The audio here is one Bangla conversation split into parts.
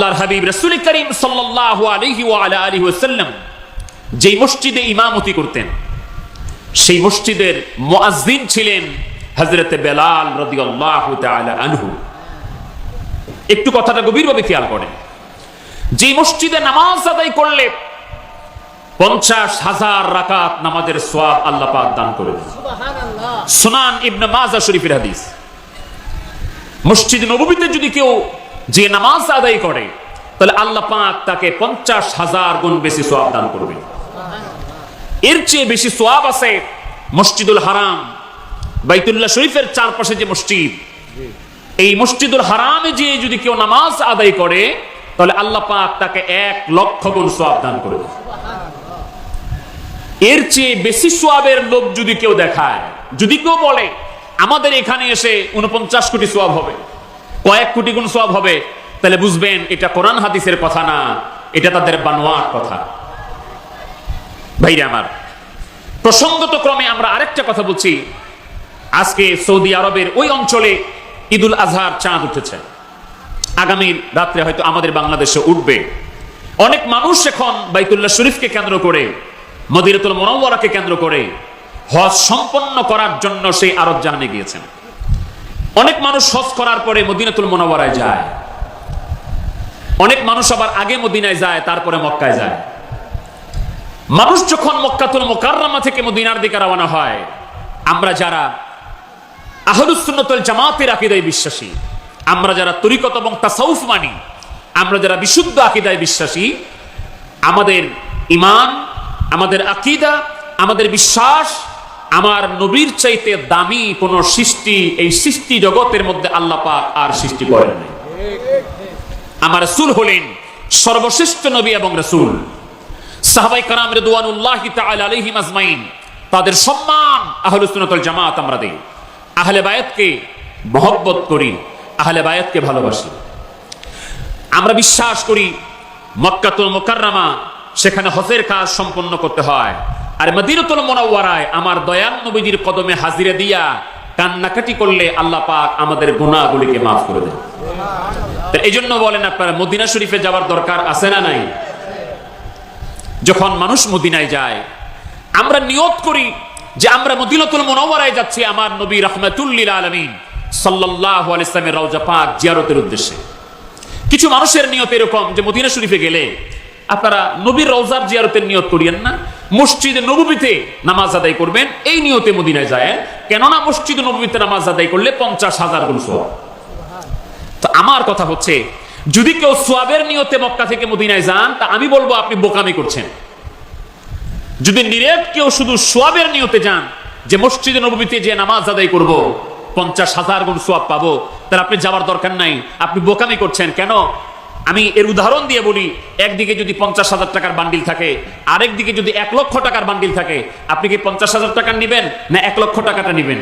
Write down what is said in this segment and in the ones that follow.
আল্লাহর হাবিব রাসূল করিম সাল্লাল্লাহু আলাইহি ওয়া আলা আলিহি ওয়াসাল্লাম যেই মসজিদে ইমামতি করতেন সেই মসজিদের মুয়াজ্জিন ছিলেন হযরত বেলাল রাদিয়াল্লাহু তাআলা আনহু। একটু কথাটা গভীরভাবে খেয়াল করেন। যে মসজিদে নামাজ আদায় করলে 50,000 রাকাত নামাজের সওয়াব আল্লাহ পাক দান করেন। সুবহানাল্লাহ। সুনান ইবনে মাজাহ শরীফের হাদিস। মসজিদ নববীতে যদি কেউ যে নামাজ আদায় করে তাহলে আল্লাহ পাক তাকে 50,000 গুণ বেশি সওয়াব দান করবেন। এর চেয়ে বেশি সওয়াব আছে মসজিদুল হারাম, বাইতুল্লাহ শরীফের চারপাশে যে মসজিদ, এই মসজিদুল হারামে যে যদি কেউ নামাজ আদায় করে তাহলে আল্লাহ পাক তাকে 1,00,000 গুণ সওয়াব দান করবেন। এর চেয়ে বেশি সওয়াবের লোভ যদি কেউ দেখায়, যদি কেউ বলে আমাদের এখানে এসে 49 কোটি সওয়াব হবে, কয়েক কোটি গুণ সওয়াব হবে, তাহলে বুঝবেন এটা কোরআন হাদিসের কথা না, এটা তাদের বানোয়াট কথা। ভাইরা আমার, প্রসঙ্গত ক্রমে আমরা আরেকটা কথা বলছি। আজকে সৌদি আরবের ওই অঞ্চলে ঈদুল আজহার চাঁদ উঠেছে, আগামী রাত্রে হয়তো আমাদের বাংলাদেশে উঠবে। অনেক মানুষ এখন বাইতুল্লাহ শরীফকে কেন্দ্র করে, মদিনাতুল মুনাওয়ারাকে কেন্দ্র করে হজ সম্পন্ন করার জন্য সেই আরব জাহানে গিয়েছেন। অনেক মানুষ হজ করার পরে মদিনাতুল মুনাওয়ারায় যায়, অনেক মানুষ আবার আগে মদিনায় যায় তারপরে মক্কায় যায়। মানুষ যখন মক্কাতুল মুকাররমা থেকে মদিনার দিকে রওনা হয়, আমরা যারা আহলুস সুন্নাত ওয়াল জামাতের আকীদায় বিশ্বাসী, আমরা যারা তরিকত এবং তাসাউফ মানি, আমরা যারা বিশুদ্ধ আকীদায় বিশ্বাসী, আমাদের ঈমান, আমাদের আকীদা, আমাদের বিশ্বাস আমার নবীর চাইতে দামি কোন সৃষ্টি এই সৃষ্টি জগতের মধ্যে আল্লাহ পাক আর সৃষ্টি করেন নাই। আমার রাসূল হলেন সর্বশ্রেষ্ঠ নবী এবং রাসূল। সাহাবায়ে কেরাম রিদওয়ানুল্লাহি তাআলা আলাইহিম আজমাইন, তাদের সম্মান আহলুস সুন্নাত ওয়াল জামাত আমরা দেই। আহলে বায়াতকে মহব্বত করি, আহলে বায়াতকে ভালোবাসি। আমরা বিশ্বাস করি মক্কাতুল মুকাররমা, সেখানে হজের কাজ সম্পন্ন করতে হয়, আর মদিনাতুল মুনাওয়ারায় আমার দয়াল নবীজির কদমে হাজিরা দিয়া কান্নাকাটি করলে আল্লাহ পাক আমাদের গুনাহগুলিকে মাফ করে দেন। এই জন্য বলেন আপনারা মদিনা শরীফে যাওয়ার দরকার আছে না নাই? যখন মানুষ মদিনায় যায় আমরা নিয়ত করি যে আমরা মদিনাতুল মুনাওয়ারায় যাচ্ছি আমার নবী রাহমাতুল লিল আলামিন সাল্লাল্লাহু আলাইহি ওয়াসাল্লামের রওজা পাক জিয়ারতের উদ্দেশ্যে। কিছু মানুষের নিয়ত এরকম যে মদিনা শরীফে গেলে আপনারা নবীর রওজার জিয়ারতের নিয়ত করিয়েন না, মসজিদে নববীতে নামাজ আদায় করবেন, এই নিয়তে মদিনায় যায়। কেননা মসজিদে নববীতে নামাজ আদায় করলে 50,000 গুণ সওয়াব। তো আমার কথা হচ্ছে, যদি কেউ সওয়াবের নিয়তে মক্কা থেকে মদিনায় যান তা আমি বলবো আপনি বোকামি করছেন। যদি নিরেট কেউ শুধু সওয়াবের নিয়তে যান যে মসজিদে নববীতে যে নামাজ আদায় করব 50,000 গুণ সওয়াব পাবো, তাহলে আপনি যাওয়ার দরকার নাই, আপনি বোকামি করছেন। কেন? আমি এর উদাহরণ দিয়ে বলি, একদিকে যদি 50,000 টাকার বান্ডিল থাকে, আরেক দিকে যদি 1,00,000 টাকার বান্ডিল থাকে, আপনি কি 50,000 টাকা নিবেন না 1,00,000 টাকাটা নিবেন?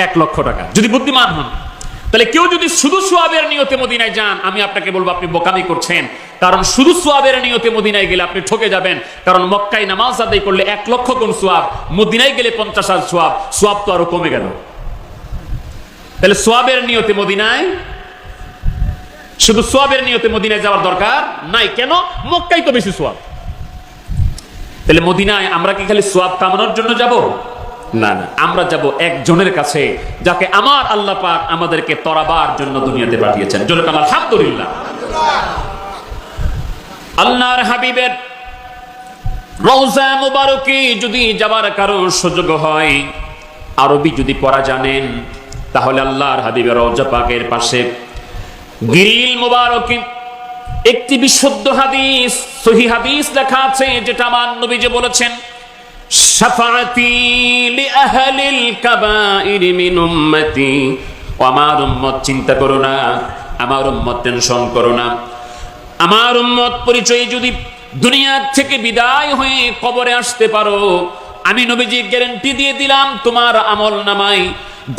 1,00,000 টাকা। যদি বুদ্ধিমান হন, তাহলে কেউ যদি শুধু সওয়াবের নিয়তে মদিনায় যান, আমি আপনাকে বলবো আপনি বোকামি করছেন। কারণ শুধু সওয়াবের নিয়তে মদিনায় গেলে আপনি ঠকে যাবেন। কারণ মক্কায় নামাজ আদায় করলে 1,00,000 গুণ সওয়াব, মদিনায় গেলে 50,000 সওয়াব, সওয়াব তো আরো কমে গেল। তাহলে সওয়াবের নিয়তে মদিনায়, শুধু সওয়াবের নিয়তে মদিনায় যাওয়ার দরকার নাই। কেন? মক্কায় তো বেশি সওয়াব। তাহলে মদিনায় আমরা কি খালি সওয়াব কামানোর জন্য যাব? না না, আমরা যাব একজনের কাছে যাকে আমার আল্লাহ পাক আমাদেরকে তরাবার জন্য দুনিয়াতে পাঠিয়েছেন। জোরে বলেন আলহামদুলিল্লাহ। আল্লাহর হাবিবের রওজা মুবারকে যদি যাবার কারো সুযোগ হয়, আরবি যদি পড়া জানেন, তাহলে আল্লাহর হাবিবের রওজা পাকের পাশে গ্রিল মুবারকে একটি বিশুদ্ধ হাদিস, সহিহ হাদিস লেখা আছে, যেটা আমার নবীজি বলেছেন, শাফাআতি লিআহলিল কাবাইর মিন উম্মতি। আমার উম্মত চিন্তা করো না, আমার উম্মত টেনশন করো না, আমার উম্মত পরিচয় যদি দুনিয়া থেকে বিদায় হয়ে কবরে আসতে পারো, আমি নবীজি গ্যারান্টি দিয়ে দিলাম তোমার আমল নামায়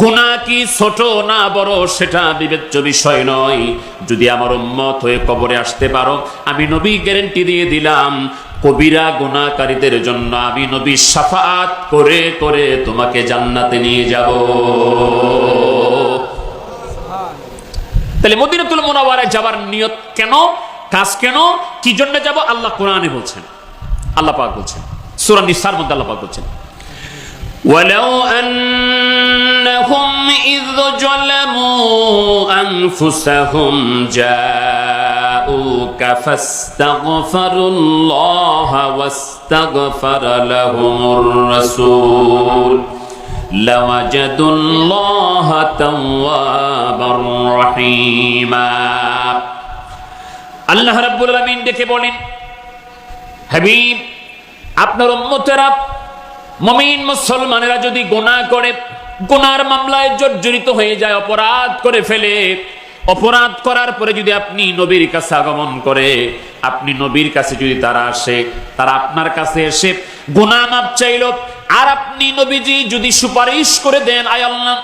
গুনাহ কি ছোট না বড় সেটা বিবেচ্য বিষয় নয়। যদি আমার উম্মত হয়ে কবরে আসতে পারো, আমি নবী গ্যারান্টি দিয়ে দিলাম কবিরা গুনাহকারীদের জন্য আমি নবী শাফাআত করে করে তোমাকে জান্নাতে নিয়ে যাব। তাহলে মদিনাতুল মুনাওয়ারায় যাবার নিয়ত কেন, কাজ কেন, কি জন্য যাব? আল্লাহ কোরআনে বলছেন, আল্লাহ পাক বলছেন সূরা নিসার মধ্যে আল্লাহ পাক বলছেন ওয়ালাউ আন্নাহুম ইয যালামু আনফুসাহুম জাউকা ফাস্তাগফিরুল্লাহা ওয়াস্তাগফারা লাহুমুর রাসূল লাওয়াজাদুল্লাহা তাওয়াবার রহিমা। আল্লাহ রাব্বুল আলামিন ডেকে বলেন, হাবিব, আপনার উম্মতেরা, মুমিন মুসলমানেরা যদি গুনাহ করে, গুনার মামলায় জর্জরিত হয়ে যায়, অপরাধ করে ফেলে, অপরাধ করার পরে যদি আপনি নবীর কাছে আগমন করে, আপনি নবীর কাছে যদি তারা আসে, তারা আপনার কাছে এসে গুনাহ মাপ চাইলো, আর আপনি নবীজি যদি সুপারিশ করে দেন, আয় আল্লাহ,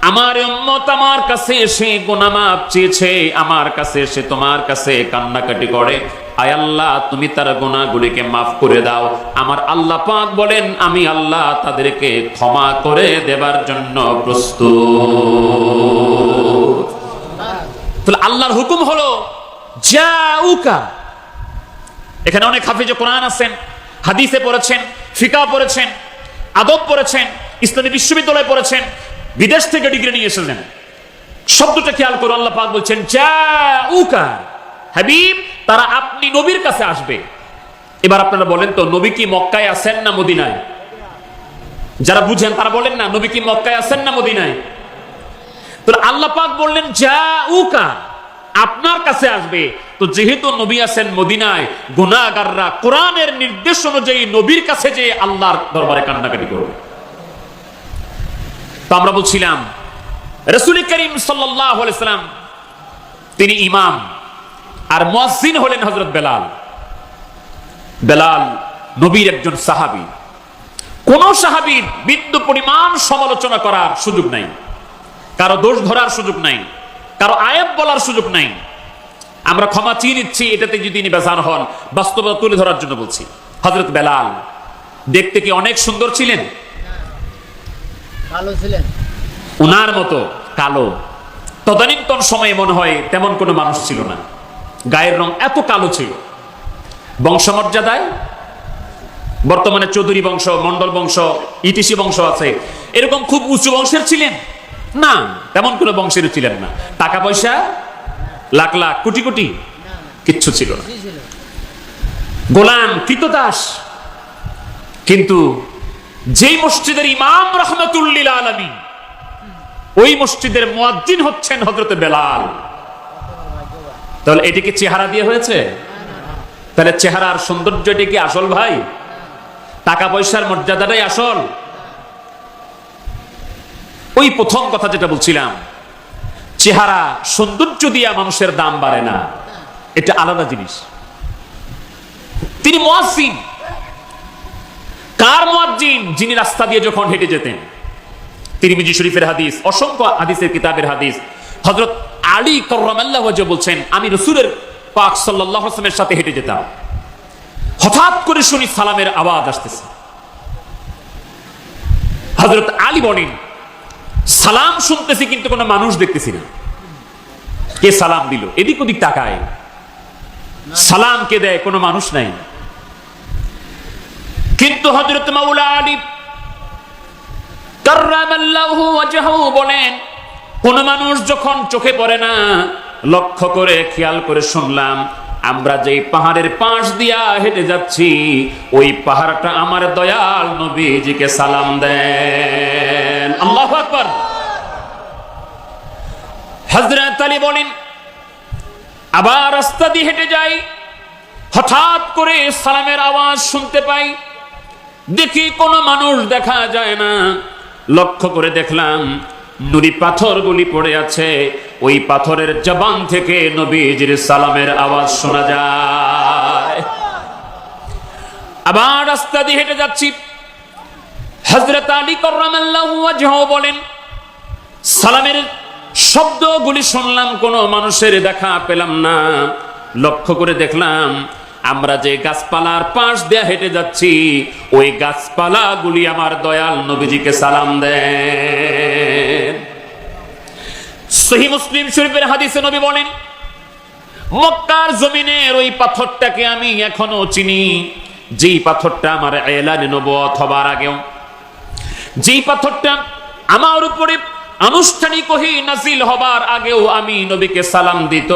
আমার উম্মত আমার কাছে এসে গুনাহ মাপ চেয়েছে, আমার কাছে এসে তোমার কাছে কান্নাকাটি করে, আয় আল্লাহ তুমি তার গুনাহগুলিকে মাফ করে দাও, আমার আল্লাহ পাক বলেন আমি আল্লাহ তাদেরকে ক্ষমা করে দেবার জন্য প্রস্তুত। তাহলে আল্লাহর হুকুম হলো জাউকা। এখানে অনেক হাফিজ কোরআন আছেন, হাদিসে পড়েছেন, ফিকাহ পড়েছেন, আদব পড়েছেন, ইসলামী বিশ্ববিদ্যালয়ে পড়েছেন, বিদেশ থেকে ডিগ্রি নিয়ে এসেছেন। শব্দটা খেয়াল করো, আল্লাহ পাক বলছেন জাউকা, হাবিব তারা আপনি নবীর কাছে আসবে। এবার আপনারা বলেন তো, নবী কি মক্কায় আছেন না মদিনায়? যারা বুঝেন তারা বলেন না, নবী কি মক্কায় আছেন না মদিনায়? তো আল্লাহ পাক বললেন জাউকা, আপনার কাছে আসবে। তো যেহেতু নবী আছেন মদিনায়, গুনাহগাররা কোরআনের নির্দেশ অনুযায়ী নবীর কাছে যে আল্লাহর দরবারে কান্নাকাটি করবে। তো আমরা বলছিলাম রাসূল করিম সাল্লাল্লাহু আলাইহি ওয়াসাল্লাম তিনি ইমাম, আর মুয়াজ্জিন হলেন হযরত বেলাল। বেলাল নবীর একজন সাহাবী। কোন সাহাবীর বিন্দু পরিমাণ সমালোচনা করার সুযোগ নাই, কারো দোষ ধরার সুযোগ নাই, কারো আয়াব বলার সুযোগ নাই। আমরা ক্ষমা চেয়ে নিচ্ছি, এটাতে যদি তিনি বেজার হন, বাস্তবতা তুলে ধরার জন্য বলছি। হযরত বেলাল দেখতে কি অনেক সুন্দর ছিলেন? ভালো ছিলেন। উনার মতো কালো তদানীন্তন সময়ে মনে হয় তেমন কোনো মানুষ ছিল না। গায়ের রং এত কালো ছিল। বংশমর্যাদায় বর্তমানে চৌধুরী বংশ, মন্ডল বংশ, ইটিসি বংশ আছে, এরকম খুব উঁচু বংশের ছিলেন না, তেমন কোনো বংশের ছিলেন না। টাকা পয়সা লাখ লাখ কোটি কোটি কিচ্ছু ছিল না। গোলাম কৃতদাস। কিন্তু যেই মসজিদের ইমাম রাহমাতুল্লিল আলামিন, ওই মসজিদের মুয়াজ্জিন হচ্ছেন হযরত বেলাল। তাহলে এটি কি চেহারা দিয়ে হয়েছে? তাহলে চেহারার সৌন্দর্যটি কি আসল ভাই? টাকা পয়সার মর্যাদাটাই আসল? ওই প্রথম কথা যেটা বলছিলাম, চেহারা সৌন্দর্য দিয়া মানুষের দাম বাড়ে না, এটা আলাদা জিনিস। তিনি মুয়াজ্জিন। কার মুয়াজ্জিন? যিনি রাস্তা দিয়ে যখন হেঁটে যেতেন। তিরমিজি শরীফের হাদিস, অসংখ্য হাদিসের কিতাবের হাদিস, হযরত আলী কাররামাল্লাহু ওয়াজহু বলছেন, আমি রাসূলের পাক সাল্লাল্লাহু আলাইহি ওয়াসাল্লামের সাথে হেঁটে যেতাম, হঠাৎ করে শুনি সালামের আওয়াজ আসতেছে। হযরত আলী বলেন, সালাম শুনতেছি কিন্তু কোনো মানুষ দেখতেছি না। কে সালাম দিল? এদিক ওদিক তাকায়, সালাম কে দেয়? কোনো মানুষ নাই। কিন্তু হযরত মাওলা আলী কাররামাল্লাহু ওয়াজহু বলেন, কোন মানুষ যখন চোখে পড়ে না, লক্ষ্য করে খেয়াল করে শুনলাম, আমরা যেই পাহাড়ের পাশ দিয়া হেঁটে যাচ্ছি, ওই পাহাড়টা আমার দয়াল নবীজিকে সালাম দেন। আল্লাহু আকবার। হযরত আলী বলেন, আবার রাস্তা দিয়ে হেঁটে যাই, হঠাৎ করে সালামের আওয়াজ শুনতে পাই, দেখি কোনো মানুষ দেখা যায় না। লক্ষ্য করে দেখলাম নুরি পাথরগুলি পড়ে আছে, ওই পাথরের জবান থেকে নবীজির সালামের আওয়াজ শোনা যায়। আবার রাস্তা দিয়ে হেঁটে যাচ্ছি, হযরত আলী কাররামাল্লাহু ওয়াজহু বলেন, সালামের শব্দগুলি শুনলাম, কোনো মানুষের দেখা পেলাম না। লক্ষ্য করে দেখলাম আমরা যে গাছপালার পাশ দিয়ে হেঁটে যাচ্ছি, ওই গাছপালাগুলি আমার দয়াল নবীজিকে সালাম দেন। সহিহ মুসলিম শরীফের হাদিসে নবী বলেন, মক্কার জমিনের ওই পাথরটাকে আমি এখনো চিনি, যেই পাথরটা আমার এলানে নবুয়ত হবার আগেও, যেই পাথরটা আমার উপরে আনুষ্ঠানিক ওহী নাযিল হবার আগেও আমি নবীকে সালাম দিত।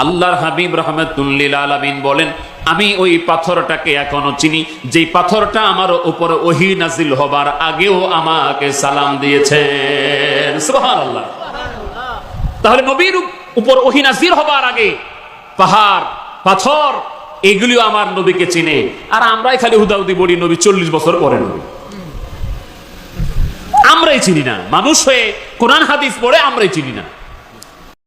আল্লাহর হাবিব রাহমাতুল লিল আলামিন বলেন, আমি ওই পাথরটাকে এখনো চিনি, যেই পাথরটা আমার উপরে ওহী নাযিল হবার আগেও আমাকে সালাম দিয়েছেন। সুবহানাল্লাহ। তাহলে নবীর উপর ওহী নাযিল হবার আগে পাহাড় পাথর এগুলিও আমার নবীকে চিনে। আর আমরাই খালি হুদাহুদি বলি নবী 40 বছর পরে নবী, আমরাই চিনি না। মানুষ হয়ে কোরআন হাদিস পড়ে আমরাই চিনি না।